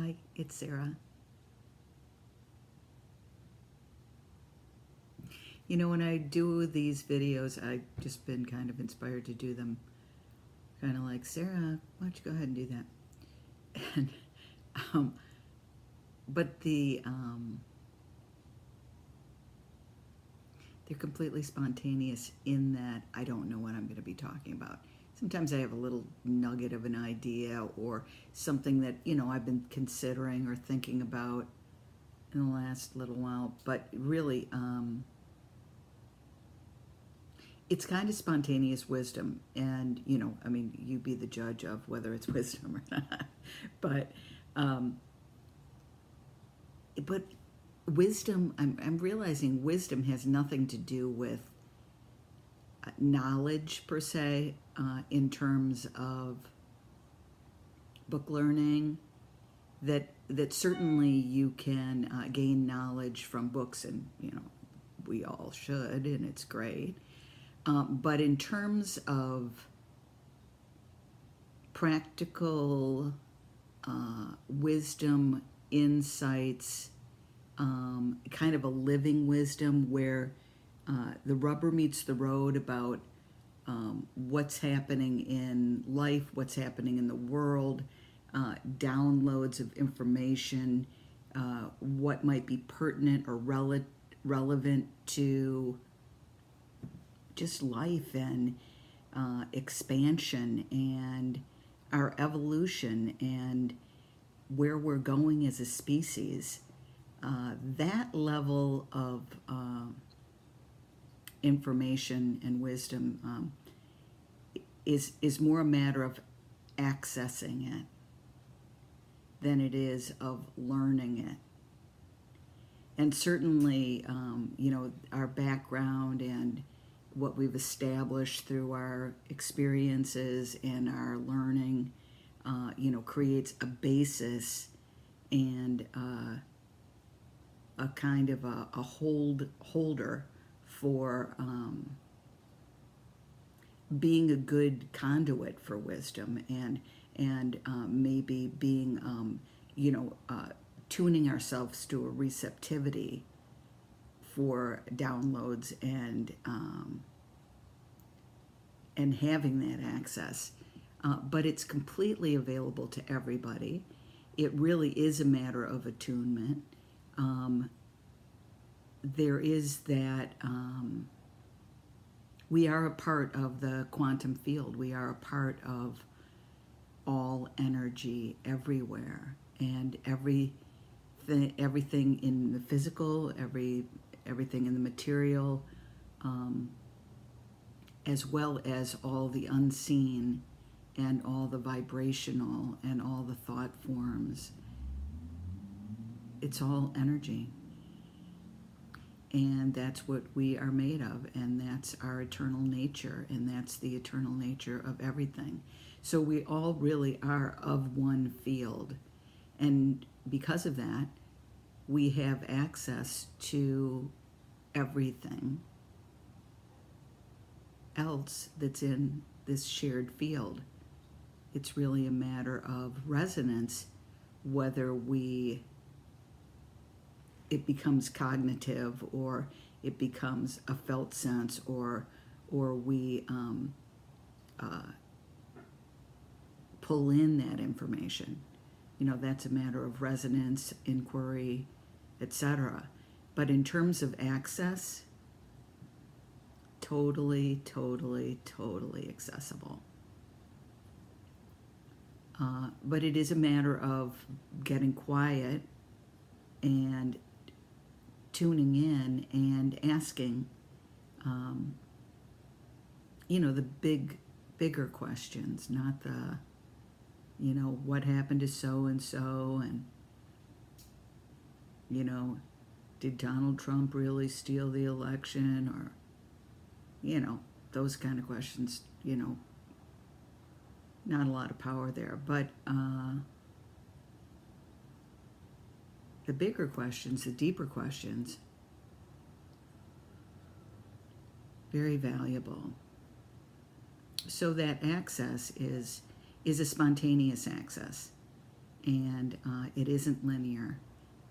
Hi, it's Sarah. You know, when I do these videos, I've just been kind of inspired to do them. Kind of like, Sarah, why don't you go ahead and do that? And, um, but they're completely spontaneous in that I don't know what I'm going to be talking about. Sometimes I have a little nugget of an idea or something that, I've been considering or thinking about in the last little while, but really, it's kind of spontaneous wisdom. And, I mean, you be the judge of whether it's wisdom or not. But, um, but wisdom, I'm realizing wisdom has nothing to do with knowledge per se, in terms of book learning. That certainly you can gain knowledge from books, and we all should, and it's great. But in terms of practical wisdom, insights, kind of a living wisdom where the rubber meets the road about what's happening in life, what's happening in the world, downloads of information, what might be pertinent or relevant to just life and expansion and our evolution and where we're going as a species. That level of information and wisdom is more a matter of accessing it than it is of learning it. And certainly, our background and what we've established through our experiences and our learning, creates a basis and a kind of a holder for being a good conduit for wisdom and maybe being tuning ourselves to a receptivity for downloads and having that access. But it's completely available to everybody. It really is a matter of attunement. There is that we are a part of the quantum field. We are a part of all energy everywhere, and everything in the physical, everything in the material, as well as all the unseen and all the vibrational and all the thought forms. It's all energy. And that's what we are made of, and that's our eternal nature, and that's the eternal nature of everything. So we all really are of one field. And because of that, we have access to everything else that's in this shared field. It's really a matter of resonance, whether it becomes cognitive or it becomes a felt sense, or we pull in that information. That's a matter of resonance, inquiry, etc. But in terms of access, totally, totally, totally accessible. But it is a matter of getting quiet and tuning in and asking, the bigger questions, not the, what happened to so and so, and did Donald Trump really steal the election, or those kind of questions. Not a lot of power there, but the bigger questions, the deeper questions, very valuable. So that access is a spontaneous access. and it isn't linear.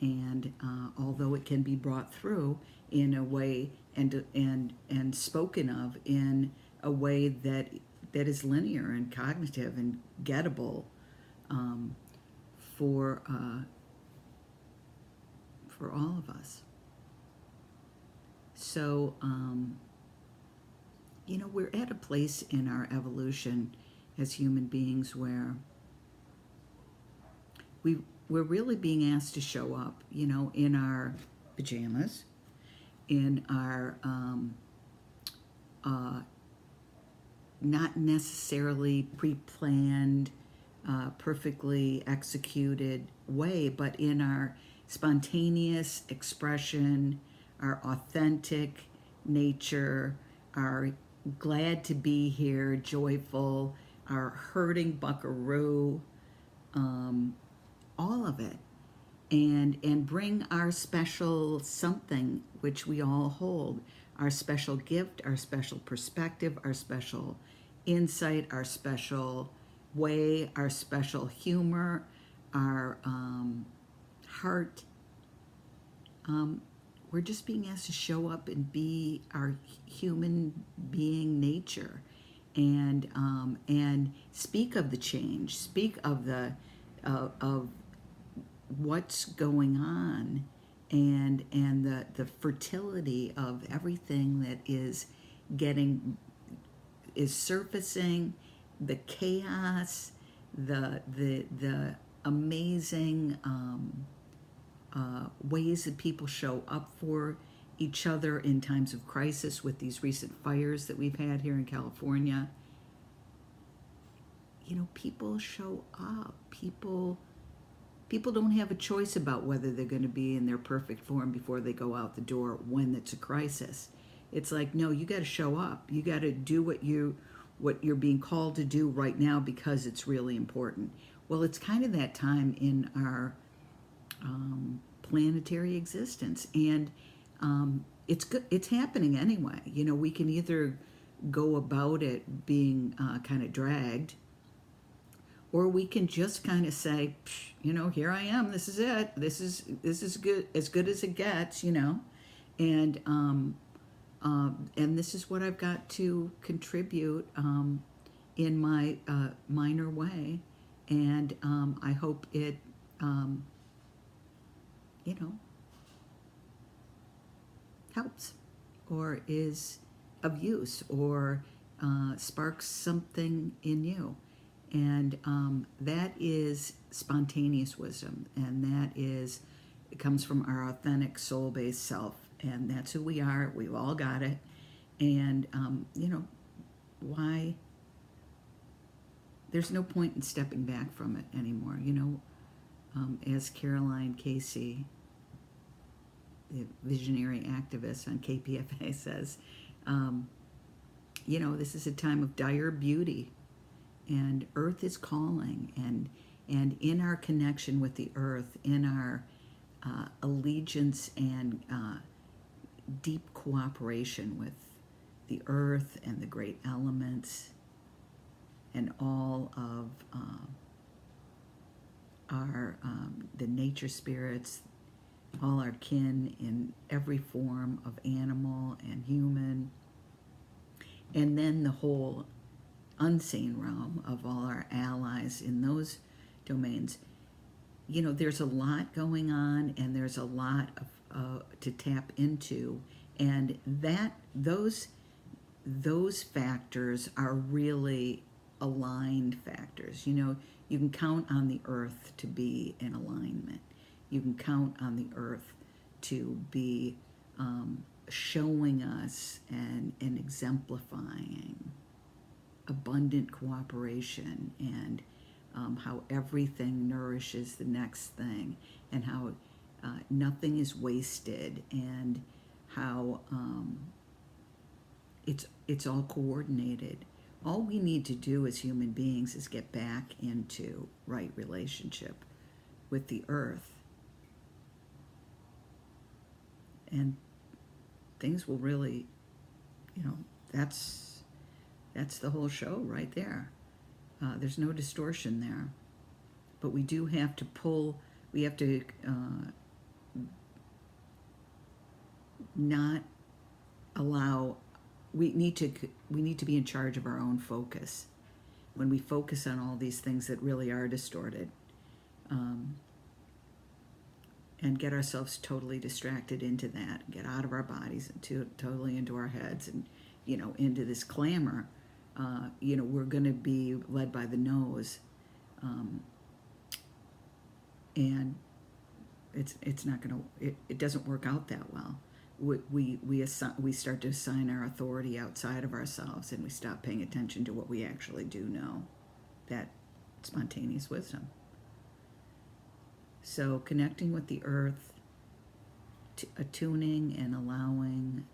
And although it can be brought through in a way and spoken of in a way that is linear and cognitive and gettable um, for for all of us. So we're at a place in our evolution as human beings where we're really being asked to show up, in our pajamas, in our not necessarily pre-planned, perfectly executed way, but in our spontaneous expression, our authentic nature, our glad to be here, joyful, our hurting buckaroo, all of it, and bring our special something which we all hold, our special gift, our special perspective, our special insight, our special way, our special humor, our heart. We're just being asked to show up and be our human being nature, and speak of the change, speak of the of what's going on, and the fertility of everything that is surfacing, the chaos, the amazing ways that people show up for each other in times of crisis, with these recent fires that we've had here in California. People show up. People don't have a choice about whether they're going to be in their perfect form before they go out the door when it's a crisis. It's like, no, you got to show up. You got to do what you're being called to do right now, because it's really important. Well, it's kind of that time in our planetary existence, and it's good. It's happening anyway. We can either go about it being kind of dragged, or we can just kind of say, here I am. This is it. This is good, as good as it gets. And this is what I've got to contribute in my minor way, and I hope it, helps, or is of use, or sparks something in you. And that is spontaneous wisdom, and it comes from our authentic soul-based self, and that's who we are. We've all got it. And why there's no point in stepping back from it anymore. As Caroline Casey, the visionary activist on KPFA, says, this is a time of dire beauty, and Earth is calling, and in our connection with the Earth, in our allegiance and deep cooperation with the Earth and the great elements, and all of our the nature spirits, all our kin in every form of animal and human, and then the whole unseen realm of all our allies in those domains. There's a lot going on, and there's a lot of to tap into, and those factors are really aligned factors. You can count on the Earth to be in alignment. You can count on the Earth to be showing us and exemplifying abundant cooperation, and how everything nourishes the next thing, and how nothing is wasted, and how it's all coordinated. All we need to do as human beings is get back into right relationship with the Earth, and things will really, that's the whole show right there. There's no distortion there. but we do have to pull. We have to not allow. We need to be in charge of our own focus. When we focus on all these things that really are distorted, and get ourselves totally distracted into that, get out of our bodies and totally into our heads, and into this clamor, we're going to be led by the nose, and it's not going to. It doesn't work out that well. We start to assign our authority outside of ourselves, and we stop paying attention to what we actually do know, that spontaneous wisdom. So connecting with the earth, attuning and allowing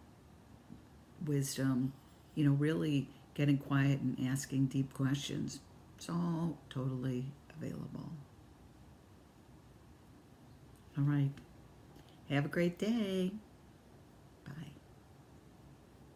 wisdom, really getting quiet and asking deep questions. It's all totally available. All right. Have a great day.